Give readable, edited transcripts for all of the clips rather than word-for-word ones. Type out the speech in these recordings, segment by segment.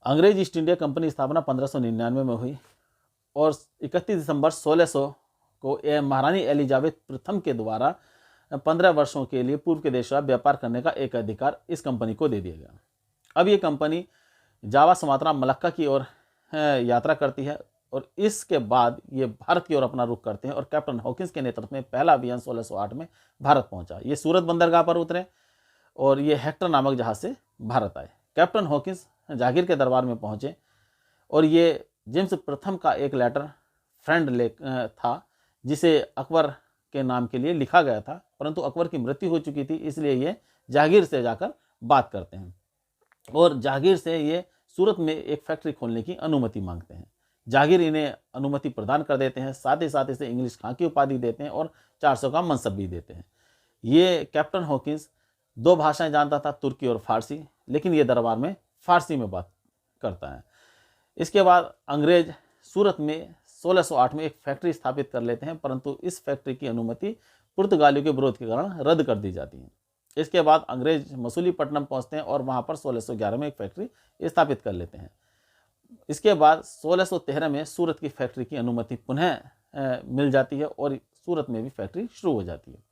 अंग्रेज east India company की स्थापना 1599 में हुई और 31 दिसंबर 1600 को महारानी एलिजाबेथ प्रथम के द्वारा 15 वर्षों के लिए पूर्व के देशों में व्यापार करने का एक अधिकार इस कंपनी को दे दिया गया। अब ये कंपनी जावा, सुमात्रा, मलक्का की ओर यात्रा करती है और इसके बाद ये भारत की ओर अपना रुख करते हैं और कैप्टन हॉकिंस के नेतृत्व में पहला अभियान 1608 में भारत पहुंचा। ये सूरत बंदरगाह पर उतरे और ये हेक्टर नामक जहाज से भारत आए। कैप्टन हॉकिंस जहांगीर के दरबार में पहुंचे और ये जेम्स प्रथम का एक लेटर फ्रेंड था जिसे अकबर के नाम के लिए लिखा गया था, परंतु अकबर की मृत्यु हो चुकी थी, इसलिए ये जहांगीर से जाकर बात करते हैं और जहांगीर से ये सूरत में एक फैक्ट्री खोलने की अनुमति मांगते हैं। जहांगीर इन्हें अनुमति प्रदान कर देते हैं, साथ ही साथ इसे इंग्लिश खां की उपाधि देते हैं और 400 का मनसब भी देते हैं। ये कैप्टन हॉकिंस 2 भाषाएं जानता था, तुर्की और फारसी, लेकिन ये दरबार में फारसी में बात करता है। इसके बाद अंग्रेज सूरत में 1608 में एक फैक्ट्री स्थापित कर लेते हैं, परंतु इस फैक्ट्री की अनुमति पुर्तगालियों के विरोध के कारण रद्द कर दी जाती है। इसके बाद अंग्रेज मसूलीपट्टनम पहुंचते हैं और वहां पर 1611 में एक फैक्ट्री स्थापित कर लेते हैं। इसके बाद 1613 में सूरत की फैक्ट्री की अनुमति पुनः मिल जाती है और सूरत में भी फैक्ट्री शुरू हो जाती है।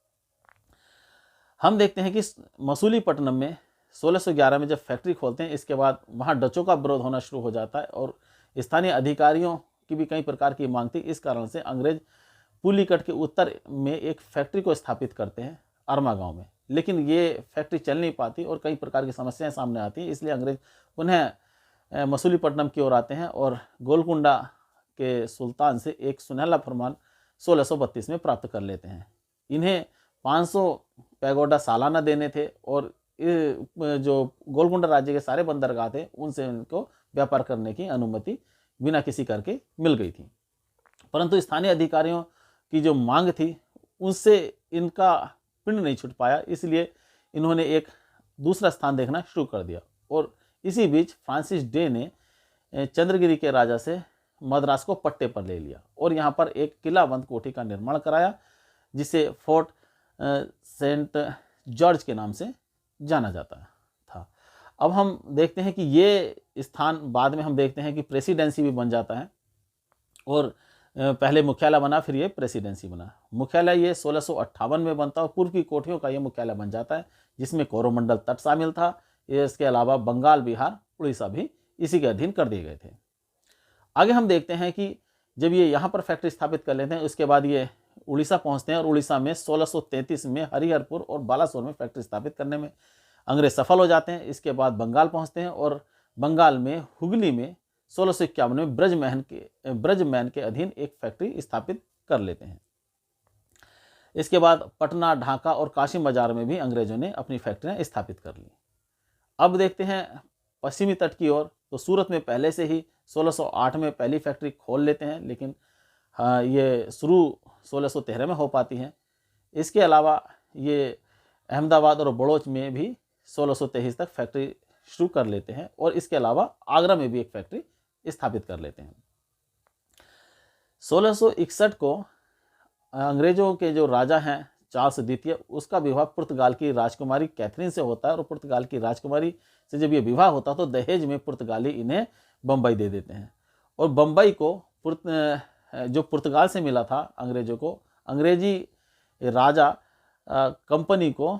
हम देखते हैं कि मसूलीपट्टनम में 1611 में जब फैक्ट्री खोलते हैं, इसके बाद वहाँ डचों का विरोध होना शुरू हो जाता है और स्थानीय अधिकारियों की भी कई प्रकार की मांग थी। इस कारण से अंग्रेज पुलिकट के उत्तर में एक फैक्ट्री को स्थापित करते हैं अरमा गांव में, लेकिन ये फैक्ट्री चल नहीं पाती और कई प्रकार की समस्याएं सामने आती हैं, इसलिए अंग्रेज पुनः मसूलीपट्टनम की ओर आते हैं और गोलकुंडा के सुल्तान से एक सुनहला फरमान 1632 में प्राप्त कर लेते हैं। इन्हें 500 पैगोडा सालाना देने थे और जो गोलकुंडा राज्य के सारे बंदरगाह थे उनसे इनको व्यापार करने की अनुमति बिना किसी कर के मिल गई थी, परंतु स्थानीय अधिकारियों की जो मांग थी उनसे इनका पिंड नहीं छूट पाया, इसलिए इन्होंने एक दूसरा स्थान देखना शुरू कर दिया। और इसी बीच फ्रांसिस डे ने चंद्रगिरी के राजा से मद्रास को पट्टे पर ले लिया और यहाँ पर एक किलाबंद कोठी का निर्माण कराया जिसे फोर्ट सेंट जॉर्ज के नाम से जाना जाता था। अब हम देखते हैं कि ये स्थान बाद में हम देखते हैं कि प्रेसिडेंसी भी बन जाता है और पहले मुख्यालय बना, फिर ये प्रेसिडेंसी बना। मुख्यालय ये 1658 में बनता है और पूर्व की कोठियों का ये मुख्यालय बन जाता है, जिसमें कोरोमंडल तट शामिल था। इसके अलावा बंगाल, बिहार, उड़ीसा भी इसी के अधीन कर दिए गए थे। आगे हम देखते हैं कि जब ये यहाँ पर फैक्ट्री स्थापित कर लेते हैं, उसके बाद ये उड़ीसा पहुँचते हैं और उड़ीसा में 1633 में हरिहरपुर और बालासोर में फैक्ट्री स्थापित करने में अंग्रेज सफल हो जाते हैं। इसके बाद बंगाल पहुँचते हैं और बंगाल में हुगली में 1651 में ब्रजमैन के अधीन एक फैक्ट्री स्थापित कर लेते हैं। इसके बाद पटना, ढाका और काशी बाजार में भी अंग्रेजों ने अपनी फैक्ट्रियां स्थापित कर ली। अब देखते हैं पश्चिमी तट की ओर, तो सूरत में पहले से ही 1608 में पहली फैक्ट्री खोल लेते हैं, लेकिन ये शुरू 1613 में हो पाती है। इसके अलावा ये अहमदाबाद और बड़ौच में भी 1623 तक फैक्ट्री शुरू कर लेते हैं और इसके अलावा आगरा में भी एक फैक्ट्री स्थापित कर लेते हैं। 1661 को अंग्रेजों के जो राजा हैं चार्ल्स द्वितीय, उसका विवाह पुर्तगाल की राजकुमारी कैथरीन से होता है और पुर्तगाल की राजकुमारी से जब ये विवाह होता है तो दहेज में पुर्तगाली इन्हें बम्बई दे देते हैं और बम्बई को जो पुर्तगाल से मिला था अंग्रेजों को, अंग्रेजी राजा कंपनी को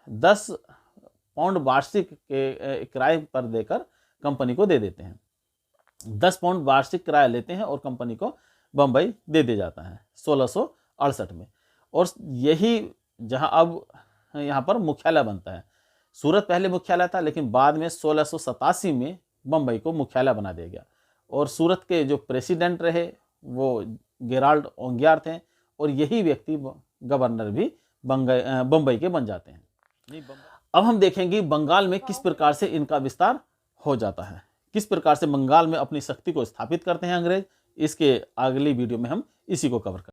10 पाउंड वार्षिक के किराए पर देकर कंपनी को दे देते हैं। 10 पाउंड वार्षिक किराया लेते हैं और कंपनी को बम्बई दे दिया जाता है 1668 में। और यही जहां अब यहाँ पर मुख्यालय बनता है। सूरत पहले मुख्यालय था, लेकिन बाद में 1687 में बम्बई को मुख्यालय बना दिया गया और सूरत के जो प्रेसिडेंट रहे वो गेराल्ड ओंगियार थे और यही व्यक्ति गवर्नर भी बम्बई के बन जाते हैं। अब हम देखेंगे बंगाल में किस प्रकार से इनका विस्तार हो जाता है, किस प्रकार से बंगाल में अपनी शक्ति को स्थापित करते हैं अंग्रेज। इसके अगली वीडियो में हम इसी को कवर करेंगे।